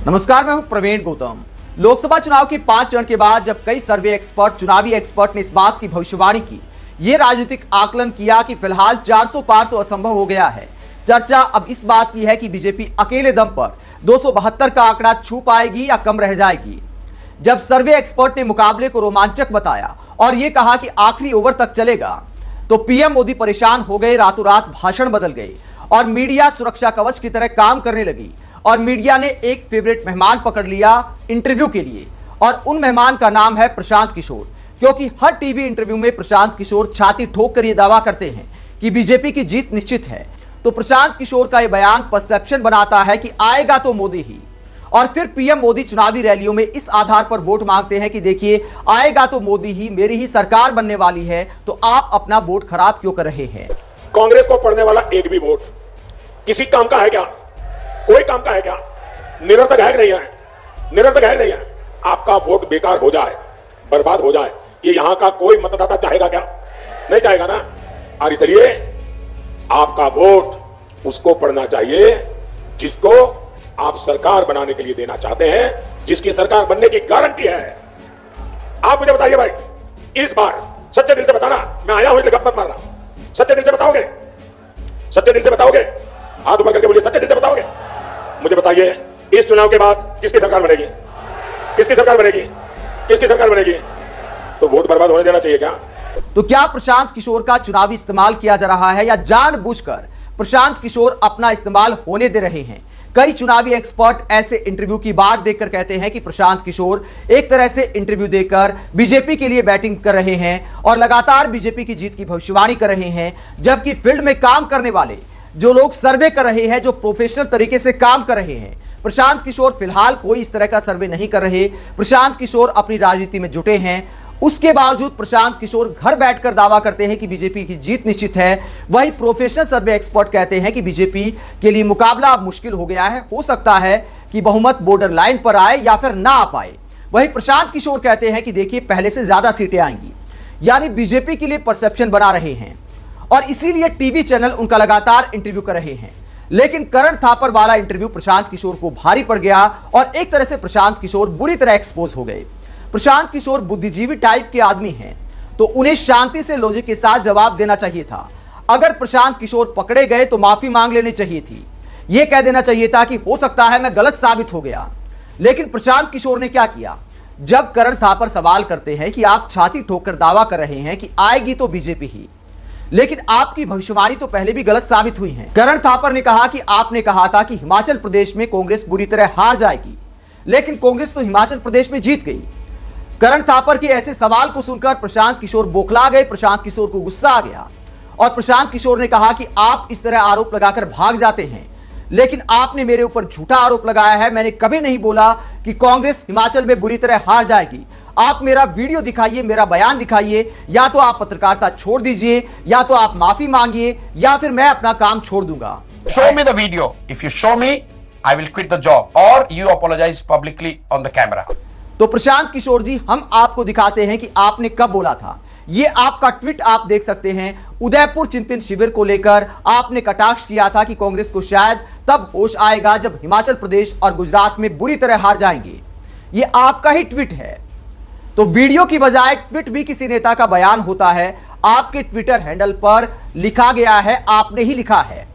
नमस्कार, मैं हूं प्रवीण गौतम। लोकसभा चुनाव के 5 चरण के बाद जब कई सर्वे एक्सपर्ट, चुनावी एक्सपर्ट ने इस बात की भविष्यवाणी की, ये राजनीतिक आकलन किया कि फिलहाल 400 पार तो असंभव हो गया है। चर्चा अब इस बात की है कि बीजेपी अकेले दम पर 272 का आंकड़ा छू पाएगी या कम रह जाएगी। जब सर्वे एक्सपर्ट ने मुकाबले को रोमांचक बताया और यह कहा कि आखिरी ओवर तक चलेगा, तो पीएम मोदी परेशान हो गए, रातों रात भाषण बदल गए और मीडिया सुरक्षा कवच की तरह काम करने लगी। और मीडिया ने एक फेवरेट मेहमान पकड़ लिया इंटरव्यू के लिए, और उन मेहमान का नाम है प्रशांत किशोर। क्योंकि हर टीवी इंटरव्यू में प्रशांत किशोर छाती ठोक कर यह दावा करते हैं कि बीजेपी की जीत निश्चित है। तो प्रशांत किशोर का यह बयान परसेप्शन बनाता है कि आएगा तो मोदी ही। और फिर पीएम मोदी चुनावी रैलियों में इस आधार पर वोट मांगते हैं कि देखिए, आएगा तो मोदी ही, मेरी ही सरकार बनने वाली है, तो आप अपना वोट खराब क्यों कर रहे हैं। कांग्रेस को पड़ने वाला एक भी वोट किसी काम का है क्या? कोई काम का है क्या? निरर्थक है कि नहीं है? निरर्थक है नहीं है? आपका वोट बेकार हो जाए, बर्बाद हो जाए, ये यहां का कोई मतदाता चाहेगा क्या? नहीं चाहेगा ना। और इसलिए आपका वोट उसको पड़ना चाहिए जिसको आप सरकार बनाने के लिए देना चाहते हैं, जिसकी सरकार बनने की गारंटी है। आप मुझे बताइए भाई, इस बार सच्चे दिल से बताना, मैं आया हूं इसलिए गप मत मारना। सच्चे दिल से बताओगे? सच्चे दिल से बताओगे? हाथ ऊपर करके बोलिए, सच्चे दिल से बताओगे? मुझे बताइए, इस चुनाव के बाद किसकी सरकार बनेगी? किसकी सरकार बनेगी? किसकी सरकार बनेगी? तो वोट बर्बाद होने देना चाहिए क्या? तो क्या प्रशांत किशोर का चुनावी इस्तेमाल किया जा रहा है या जानबूझकर प्रशांत किशोर अपना इस्तेमाल होने दे रहे हैं? कई चुनावी एक्सपर्ट ऐसे इंटरव्यू की बात देखकर कहते हैं कि प्रशांत किशोर एक तरह से इंटरव्यू देकर बीजेपी के लिए बैटिंग कर रहे हैं और लगातार बीजेपी की जीत की भविष्यवाणी कर रहे हैं, जबकि फील्ड में काम करने वाले जो लोग सर्वे कर रहे हैं, जो प्रोफेशनल तरीके से काम कर रहे हैं, प्रशांत किशोर फिलहाल कोई इस तरह का सर्वे नहीं कर रहे। प्रशांत किशोर अपनी राजनीति में जुटे हैं, उसके बावजूद प्रशांत किशोर घर बैठकर दावा करते हैं कि बीजेपी की जीत निश्चित है। वही प्रोफेशनल सर्वे एक्सपर्ट कहते हैं कि बीजेपी के लिए मुकाबला अब मुश्किल हो गया है, हो सकता है कि बहुमत बॉर्डर लाइन पर आए या फिर ना आ पाए। वही प्रशांत किशोर कहते हैं कि देखिए, पहले से ज्यादा सीटें आएंगी, यानी बीजेपी के लिए परसेप्शन बना रहे हैं और इसीलिए टीवी चैनल उनका लगातार इंटरव्यू कर रहे हैं। लेकिन करण थापर वाला इंटरव्यू प्रशांत किशोर को भारी पड़ गया और एक तरह से प्रशांत किशोर बुरी तरह एक्सपोज हो गए। प्रशांत किशोर बुद्धिजीवी टाइप के आदमी हैं, तो उन्हें शांति से लॉजिक के साथ जवाब देना चाहिए था। अगर प्रशांत किशोर पकड़े गए तो माफी मांग लेनी चाहिए थी, यह कह देना चाहिए था कि हो सकता है मैं गलत साबित हो गया। लेकिन प्रशांत किशोर ने क्या किया? जब करण थापर सवाल करते हैं कि आप छाती ठोककर दावा कर रहे हैं कि आएगी तो बीजेपी ही, लेकिन आपकी भविष्यवाणी तो पहले भी गलत साबित हुई है। करण थापर ने कहा कि आपने कहा था कि हिमाचल प्रदेश में कांग्रेस बुरी तरह हार जाएगी, लेकिन कांग्रेस तो हिमाचल प्रदेश में जीत गई। करण थापर के ऐसे सवाल को सुनकर प्रशांत किशोर बौखला गए। प्रशांत किशोर को गुस्सा आ गया और प्रशांत किशोर ने कहा कि आप इस तरह आरोप लगाकर भाग जाते हैं, लेकिन आपने मेरे ऊपर झूठा आरोप लगाया है। मैंने कभी नहीं बोला कि कांग्रेस हिमाचल में बुरी तरह हार जाएगी। आप मेरा वीडियो दिखाइए, मेरा बयान दिखाइए, या तो आप पत्रकारिता छोड़ दीजिए, या तो आप माफी मांगिए, या फिर मैं अपना काम छोड़ दूंगा। Show me the video. If you show me, I will quit the job, or you apologize publicly on the camera. तो प्रशांत किशोर जी, हम आपको दिखाते हैं कि आपने कब बोला था। ये आपका ट्वीट आप देख सकते हैं। उदयपुर चिंतन शिविर को लेकर आपने कटाक्ष किया था कि कांग्रेस को शायद तब होश आएगा जब हिमाचल प्रदेश और गुजरात में बुरी तरह हार जाएंगे। ये आपका ही ट्वीट है। तो वीडियो की बजाय ट्वीट भी किसी नेता का बयान होता है। आपके ट्विटर हैंडल पर लिखा गया है, आपने ही लिखा है।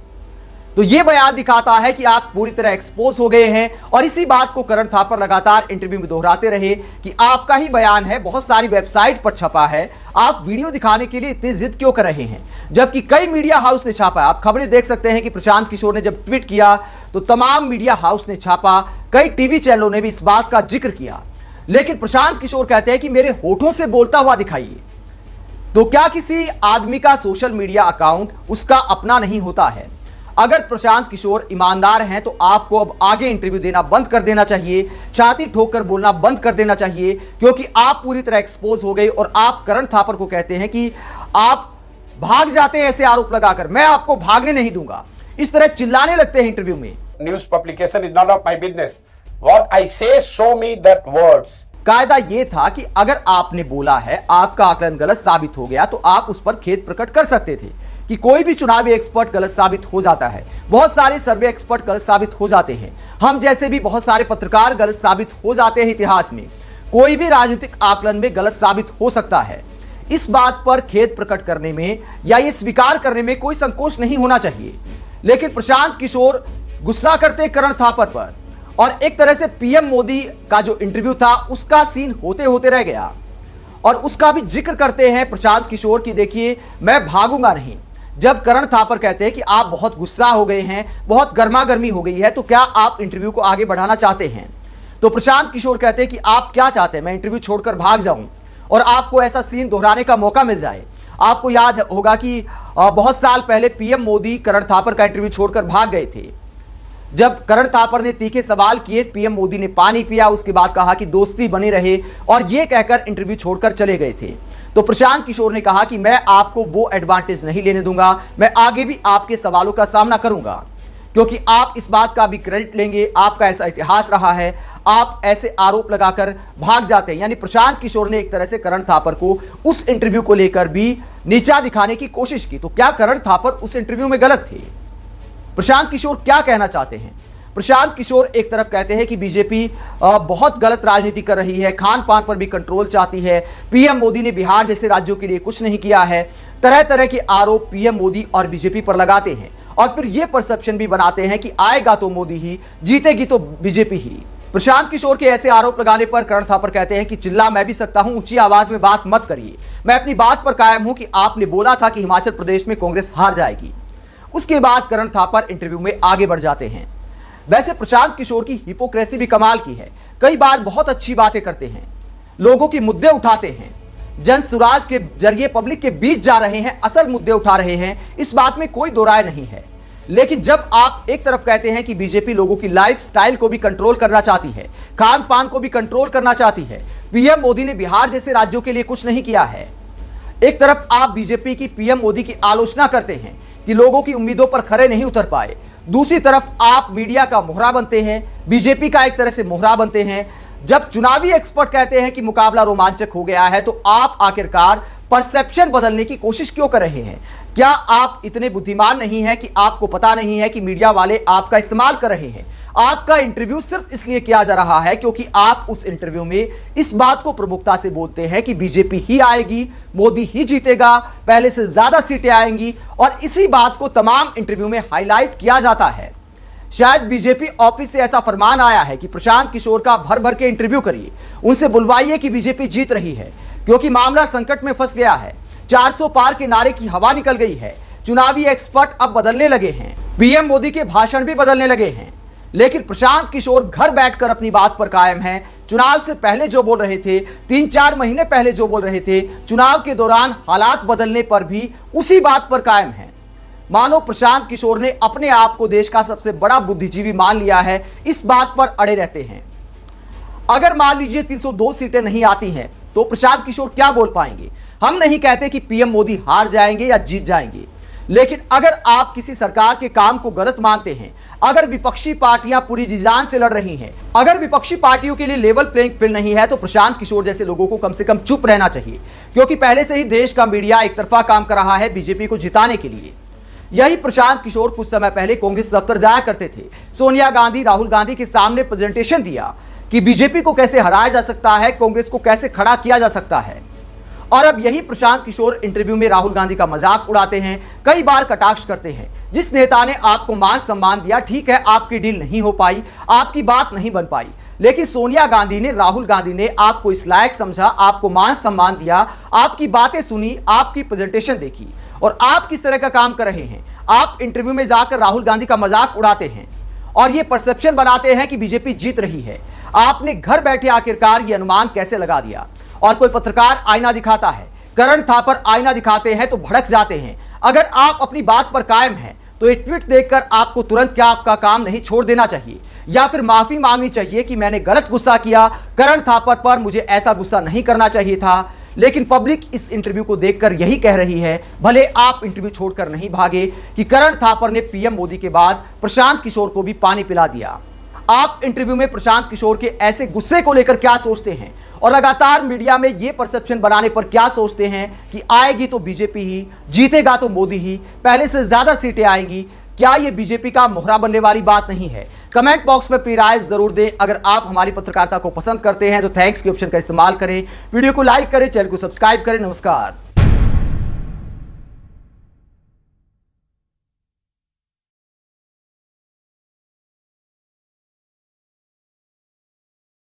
तो यह बयान दिखाता है कि आप पूरी तरह एक्सपोज हो गए हैं। और इसी बात को करण थापर लगातार इंटरव्यू में दोहराते रहे कि आपका ही बयान है, बहुत सारी वेबसाइट पर छपा है, आप वीडियो दिखाने के लिए इतनी जिद क्यों कर रहे हैं, जबकि कई मीडिया हाउस ने छापा। आप खबरें देख सकते हैं कि प्रशांत किशोर ने जब ट्वीट किया तो तमाम मीडिया हाउस ने छापा, कई टीवी चैनलों ने भी इस बात का जिक्र किया। लेकिन प्रशांत किशोर कहते हैं कि मेरे होठों से बोलता हुआ दिखाइए। तो क्या किसी आदमी का सोशल मीडिया अकाउंट उसका अपना नहीं होता है? अगर प्रशांत किशोर ईमानदार हैं तो आपको अब आगे इंटरव्यू देना बंद कर देना चाहिए, छाती ठोककर बोलना बंद कर देना चाहिए, क्योंकि आप पूरी तरह एक्सपोज हो गए। और आप करण थापर को कहते हैं कि आप भाग जाते हैं ऐसे आरोप लगाकर, मैं आपको भागने नहीं दूंगा, इस तरह चिल्लाने लगते हैं इंटरव्यू में। News publication is none of my business. What I say, show me that words. कायदा यह था कि अगर आपने बोला है, आपका आकलन गलत साबित हो गया, तो आप उस पर खेद प्रकट कर सकते थे कि कोई भी चुनावी एक्सपर्ट गलत साबित हो जाता है। बहुत सारे सर्वे एक्सपर्ट गलत साबित हो जाते हैं। हम जैसे भी बहुत सारे पत्रकार गलत साबित हो जाते हैं। इतिहास में कोई भी राजनीतिक आकलन में गलत साबित हो सकता है। इस बात पर खेद प्रकट करने में या ये स्वीकार करने में कोई संकोच नहीं होना चाहिए। लेकिन प्रशांत किशोर गुस्सा करते करण थापर पर, और एक तरह से पीएम मोदी का जो इंटरव्यू था उसका सीन होते होते रह गया। और उसका भी जिक्र करते हैं प्रशांत किशोर की, देखिए मैं भागूंगा नहीं। जब करण थापर कहते हैं कि आप बहुत गुस्सा हो गए हैं, बहुत गर्मा गर्मी हो गई है, तो क्या आप इंटरव्यू को आगे बढ़ाना चाहते हैं? तो प्रशांत किशोर कहते हैं कि आप क्या चाहते हैं, मैं इंटरव्यू छोड़कर भाग जाऊं और आपको ऐसा सीन दोहराने का मौका मिल जाए। आपको याद होगा कि बहुत साल पहले पीएम मोदी करण थापर का इंटरव्यू छोड़कर भाग गए थे। जब करण थापर ने तीखे सवाल किए, पीएम मोदी ने पानी पिया, उसके बाद कहा कि दोस्ती बनी रहे, और यह कहकर इंटरव्यू छोड़कर चले गए थे। तो प्रशांत किशोर ने कहा कि मैं आपको वो एडवांटेज नहीं लेने दूंगा, मैं आगे भी आपके सवालों का सामना करूंगा, क्योंकि आप इस बात का भी क्रेडिट लेंगे, आपका ऐसा इतिहास रहा है, आप ऐसे आरोप लगाकर भाग जाते हैं। यानी प्रशांत किशोर ने एक तरह से करण थापर को उस इंटरव्यू को लेकर भी नीचा दिखाने की कोशिश की। तो क्या करण थापर उस इंटरव्यू में गलत थे? प्रशांत किशोर क्या कहना चाहते हैं? प्रशांत किशोर एक तरफ कहते हैं कि बीजेपी बहुत गलत राजनीति कर रही है, खान पान पर भी कंट्रोल चाहती है, पीएम मोदी ने बिहार जैसे राज्यों के लिए कुछ नहीं किया है। तरह तरह के आरोप पीएम मोदी और बीजेपी पर लगाते हैं और फिर यह परसेप्शन भी बनाते हैं कि आएगा तो मोदी ही, जीतेगी तो बीजेपी ही। प्रशांत किशोर के ऐसे आरोप लगाने पर करण थापर कहते हैं कि चिल्ला मैं भी सकता हूं, ऊंची आवाज में बात मत करिए। मैं अपनी बात पर कायम हूं कि आपने बोला था कि हिमाचल प्रदेश में कांग्रेस हार जाएगी। उसके बाद करण थापर इंटरव्यू में आगे बढ़ जाते हैं। वैसे प्रशांत किशोर की हिपोक्रेसी भी कमाल की है। कई बार बहुत अच्छी बातें करते हैं, लोगों के मुद्दे उठाते हैं, जन सुराज के जरिए पब्लिक के बीच जा रहे हैं, असल मुद्दे उठा रहे हैं, इस बात में कोई दो राय नहीं है। लेकिन जब आप एक तरफ कहते हैं कि बीजेपी लोगों की लाइफस्टाइल को भी कंट्रोल करना चाहती है, खान पान को भी कंट्रोल करना चाहती है, पीएम मोदी ने बिहार जैसे राज्यों के लिए कुछ नहीं किया है, एक तरफ आप बीजेपी की पीएम मोदी की आलोचना करते हैं कि लोगों की उम्मीदों पर खरे नहीं उतर पाए, दूसरी तरफ आप मीडिया का मोहरा बनते हैं, बीजेपी का एक तरह से मोहरा बनते हैं। जब चुनावी एक्सपर्ट कहते हैं कि मुकाबला रोमांचक हो गया है, तो आप आखिरकार परसेप्शन बदलने की कोशिश क्यों कर रहे हैं? क्या आप इतने बुद्धिमान नहीं हैं कि आपको पता नहीं है कि मीडिया वाले आपका इस्तेमाल कर रहे हैं? आपका इंटरव्यू सिर्फ इसलिए किया जा रहा है क्योंकि आप उस इंटरव्यू में इस बात को प्रमुखता से बोलते हैं कि बीजेपी ही आएगी, मोदी ही जीतेगा, पहले से ज्यादा सीटें आएंगी, और इसी बात को तमाम इंटरव्यू में हाईलाइट किया जाता है। शायद बीजेपी ऑफिस से ऐसा फरमान आया है कि प्रशांत किशोर का भर भर के इंटरव्यू करिए, उनसे बुलवाइए कि बीजेपी जीत रही है, क्योंकि मामला संकट में फंस गया है। 400 पार के नारे की हवा निकल गई है, चुनावी एक्सपर्ट अब बदलने लगे हैं, पीएम मोदी के भाषण भी बदलने लगे हैं। लेकिन प्रशांत किशोर घर बैठकर अपनी बात पर कायम हैं। चुनाव से पहले जो बोल रहे थे, 3-4 महीने पहले जो बोल रहे थे, चुनाव के दौरान हालात बदलने पर भी उसी बात पर कायम हैं। मानो प्रशांत किशोर ने अपने आप को देश का सबसे बड़ा बुद्धिजीवी मान लिया है, इस बात पर अड़े रहते हैं। अगर मान लीजिए 302 सीटें नहीं आती हैं, तो प्रशांत किशोर क्या बोल पाएंगे? हम नहीं कहते कि पीएम मोदी हार जाएंगे या जीत जाएंगे, लेकिन अगर आप किसी सरकार के काम को गलत मानते हैं, अगर विपक्षी पार्टियां पूरी जी जान से लड़ रही हैं, अगर विपक्षी पार्टियों के लिए लेवल प्लेइंग फील्ड नहीं है, तो प्रशांत किशोर जैसे लोगों को कम से कम चुप रहना चाहिए, क्योंकि पहले से ही देश का मीडिया एक तरफा काम कर रहा है बीजेपी को जिताने के लिए। यही प्रशांत किशोर कुछ समय पहले कांग्रेस दफ्तर जाया करते थे, सोनिया गांधी, राहुल गांधी के सामने प्रेजेंटेशन दिया कि बीजेपी को कैसे हराया जा सकता है, कांग्रेस को कैसे खड़ा किया जा सकता है। और अब यही प्रशांत किशोर इंटरव्यू में राहुल गांधी का मजाक उड़ाते हैं, कई बार कटाक्ष करते हैं। जिस नेता ने आपको मान सम्मान दिया, ठीक है आपकी डील नहीं हो पाई, आपकी बात नहीं बन पाई, लेकिन सोनिया गांधी ने, राहुल गांधी ने आपको इस लायक समझा, आपको मान सम्मान दिया, आपकी बातें सुनी, आपकी प्रेजेंटेशन देखी, और आप किस तरह का काम कर रहे हैं? आप इंटरव्यू में जाकर राहुल गांधी का मजाक उड़ाते हैं और ये परसेप्शन बनाते हैं कि बीजेपी जीत रही है। आपने घर बैठे आखिरकार ये अनुमान कैसे लगा दिया? और कोई पत्रकार आईना दिखाता है, करण थापर आईना दिखाते हैं तो भड़क जाते हैं। अगर आप अपनी बात पर कायम हैं, तो ये ट्वीट देखकर आपको तुरंत क्या आपका काम नहीं छोड़ देना चाहिए, या फिर माफी मांगनी चाहिए कि मैंने गलत गुस्सा किया, करण थापर पर मुझे ऐसा गुस्सा नहीं करना चाहिए था। लेकिन पब्लिक इस इंटरव्यू को देखकर यही कह रही है, भले आप इंटरव्यू छोड़कर नहीं भागे, कि करण थापर ने पीएम मोदी के बाद प्रशांत किशोर को भी पानी पिला दिया। आप इंटरव्यू में प्रशांत किशोर के ऐसे गुस्से को लेकर क्या सोचते हैं और लगातार मीडिया में यह परसेप्शन बनाने पर क्या सोचते हैं कि आएगी तो बीजेपी ही, जीतेगा तो मोदी ही, पहले से ज्यादा सीटें आएंगी? क्या यह बीजेपी का मोहरा बनने वाली बात नहीं है? कमेंट बॉक्स में अपनी राय जरूर दें। अगर आप हमारी पत्रकारिता को पसंद करते हैं तो थैंक्स के ऑप्शन का इस्तेमाल करें, वीडियो को लाइक करें, चैनल को सब्सक्राइब करें। नमस्कार।